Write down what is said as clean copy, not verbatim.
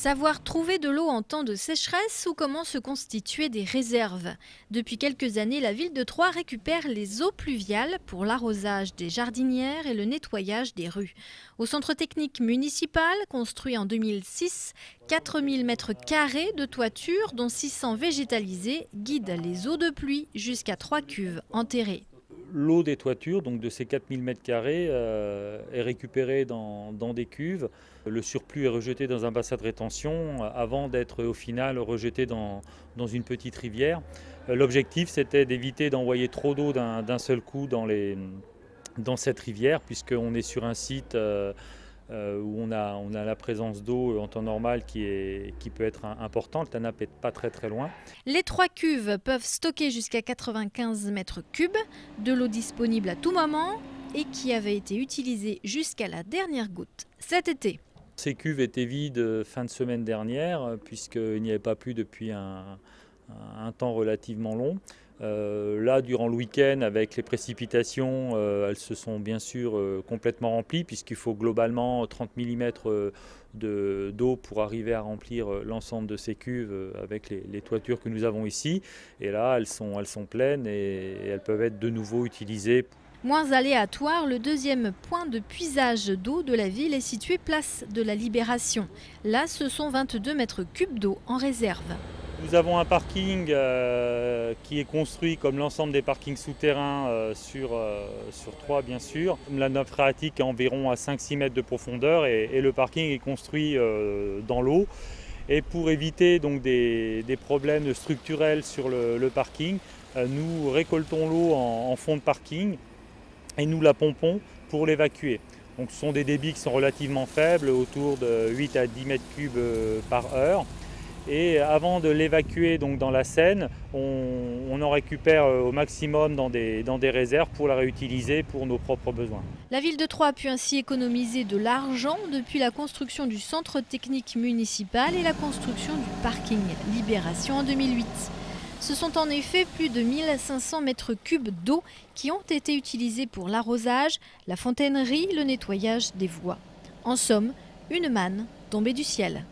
Savoir trouver de l'eau en temps de sécheresse ou comment se constituer des réserves. Depuis quelques années, la ville de Troyes récupère les eaux pluviales pour l'arrosage des jardinières et le nettoyage des rues. Au centre technique municipal, construit en 2006, 4000 m² de toiture, dont 600 végétalisées, guident les eaux de pluie jusqu'à 3 cuves enterrées. L'eau des toitures, donc de ces 4000 m², est récupérée dans des cuves. Le surplus est rejeté dans un bassin de rétention avant d'être au final rejeté dans une petite rivière. L'objectif, c'était d'éviter d'envoyer trop d'eau d'un seul coup dans cette rivière, puisqu'on est sur un site où on a la présence d'eau en temps normal qui peut être importante. La nappe n'est pas très loin. Les 3 cuves peuvent stocker jusqu'à 95 m3, de l'eau disponible à tout moment et qui avait été utilisée jusqu'à la dernière goutte cet été. Ces cuves étaient vides fin de semaine dernière, puisqu'il n'y avait pas plu depuis un temps relativement long. Là, durant le week-end, avec les précipitations, elles se sont bien sûr complètement remplies, puisqu'il faut globalement 30 mm d'eau pour arriver à remplir l'ensemble de ces cuves avec les toitures que nous avons ici. Et là, elles sont pleines et elles peuvent être de nouveau utilisées. Moins aléatoire, le deuxième point de puisage d'eau de la ville est situé place de la Libération. Là, ce sont 22 m3 d'eau en réserve. Nous avons un parking qui est construit comme l'ensemble des parkings souterrains sur Troyes, bien sûr. La nappe phréatique est environ à 5-6 mètres de profondeur et le parking est construit dans l'eau. Et pour éviter donc des problèmes structurels sur le parking, nous récoltons l'eau en fond de parking et nous la pompons pour l'évacuer. Donc ce sont des débits qui sont relativement faibles, autour de 8 à 10 m3 par heure. Et avant de l'évacuer donc dans la Seine, on en récupère au maximum dans des réserves pour la réutiliser pour nos propres besoins. La ville de Troyes a pu ainsi économiser de l'argent depuis la construction du centre technique municipal et la construction du parking Libération en 2008. Ce sont en effet plus de 1500 m3 d'eau qui ont été utilisés pour l'arrosage, la fontainerie, le nettoyage des voies. En somme, une manne tombée du ciel.